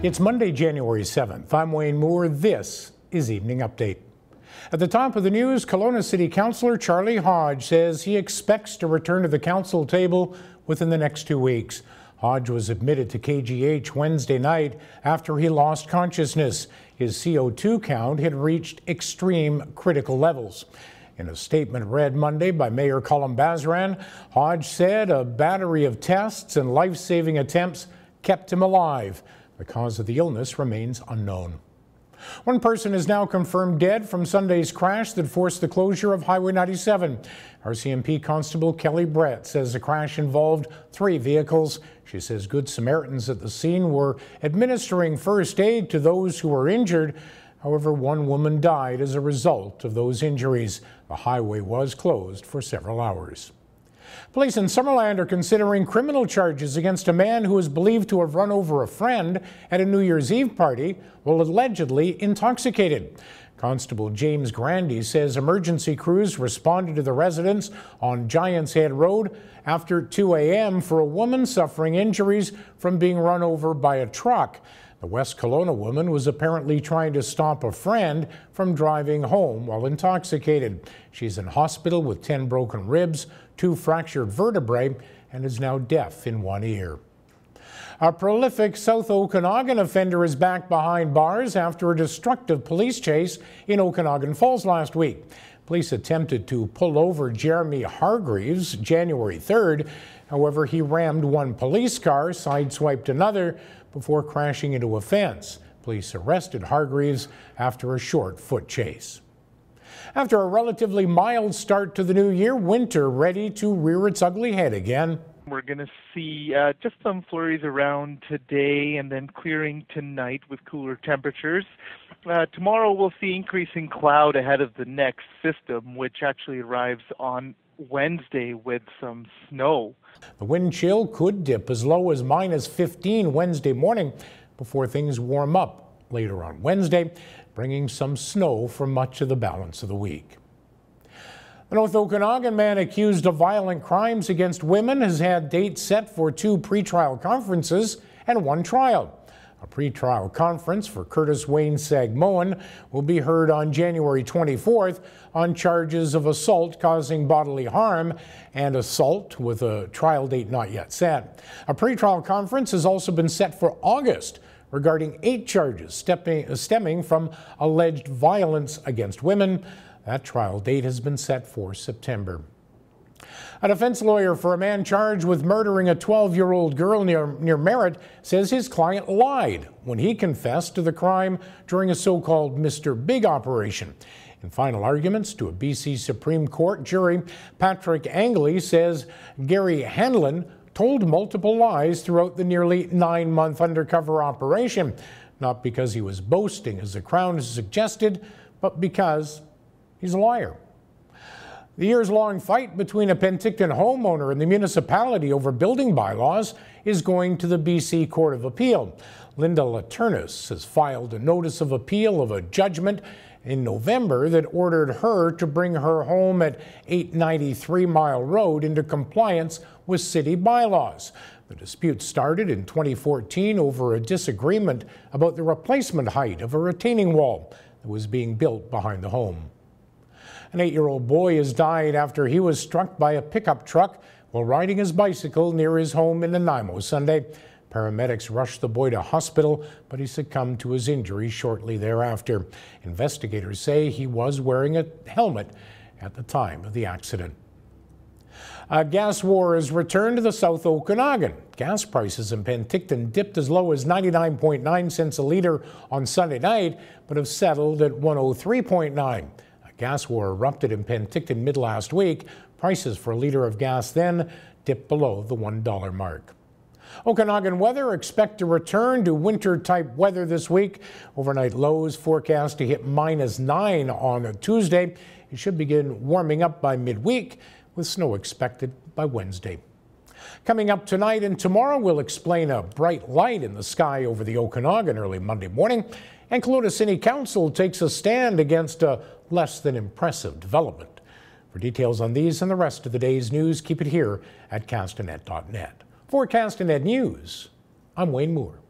It's Monday, January 7th. I'm Wayne Moore. This is Evening Update. At the top of the news, Kelowna City Councillor Charlie Hodge says he expects to return to the council table within the next 2 weeks. Hodge was admitted to KGH Wednesday night after he lost consciousness. His CO2 count had reached extreme critical levels. In a statement read Monday by Mayor Colin Bazran, Hodge said a battery of tests and life-saving attempts kept him alive. The cause of the illness remains unknown. One person is now confirmed dead from Sunday's crash that forced the closure of Highway 97. RCMP Constable Kelly Brett says the crash involved 3 vehicles. She says Good Samaritans at the scene were administering first aid to those who were injured. However, one woman died as a result of those injuries. The highway was closed for several hours. Police in Summerland are considering criminal charges against a man who is believed to have run over a friend at a New Year's Eve party while allegedly intoxicated. Constable James Grandy says emergency crews responded to the residence on Giants Head Road after 2 a.m. for a woman suffering injuries from being run over by a truck. The West Kelowna woman was apparently trying to stop a friend from driving home while intoxicated. She's in hospital with 10 broken ribs, 2 fractured vertebrae, and is now deaf in one ear. A prolific South Okanagan offender is back behind bars after a destructive police chase in Okanagan Falls last week. Police attempted to pull over Jeremy Hargreaves January 3rd. However, he rammed one police car, sideswiped another, before crashing into a fence. Police arrested Hargreaves after a short foot chase. After a relatively mild start to the new year, winter ready to rear its ugly head again. We're going to see just some flurries around today and then clearing tonight with cooler temperatures. Tomorrow we'll see increasing cloud ahead of the next system, which actually arrives on Wednesday with some snow. The wind chill could dip as low as -15 Wednesday morning before things warm up later on Wednesday, bringing some snow for much of the balance of the week. The North Okanagan man accused of violent crimes against women has had dates set for 2 pretrial conferences and 1 trial. A pretrial conference for Curtis Wayne Sagmoen will be heard on January 24th on charges of assault causing bodily harm and assault with a trial date not yet set. A pretrial conference has also been set for August regarding 8 charges stemming from alleged violence against women. That trial date has been set for September. A defense lawyer for a man charged with murdering a 12-year-old girl near Merritt says his client lied when he confessed to the crime during a so-called Mr. Big operation. In final arguments to a BC Supreme Court jury, Patrick Angley says Gary Hanlon told multiple lies throughout the nearly 9-month undercover operation, not because he was boasting, as the Crown has suggested, but because he's a liar. The years-long fight between a Penticton homeowner and the municipality over building bylaws is going to the BC Court of Appeal. Linda Laturnus has filed a notice of appeal of a judgment in November that ordered her to bring her home at 893 Mile Road into compliance with city bylaws. The dispute started in 2014 over a disagreement about the replacement height of a retaining wall that was being built behind the home. An 8-year-old boy has died after he was struck by a pickup truck while riding his bicycle near his home in Nanaimo Sunday. Paramedics rushed the boy to hospital, but he succumbed to his injuries shortly thereafter. Investigators say he was wearing a helmet at the time of the accident. A gas war has returned to the South Okanagan. Gas prices in Penticton dipped as low as 99.9 cents a litre on Sunday night, but have settled at 103.9. Gas war erupted in Penticton mid-last week. Prices for a litre of gas then dipped below the $1 mark. Okanagan weather, expect to return to winter-type weather this week. Overnight lows forecast to hit -9 on Tuesday. It should begin warming up by midweek, with snow expected by Wednesday. Coming up tonight and tomorrow, we'll explain a bright light in the sky over the Okanagan early Monday morning. And Kelowna City Council takes a stand against a less than impressive development. For details on these and the rest of the day's news, keep it here at castanet.net. For Castanet News, I'm Wayne Moore.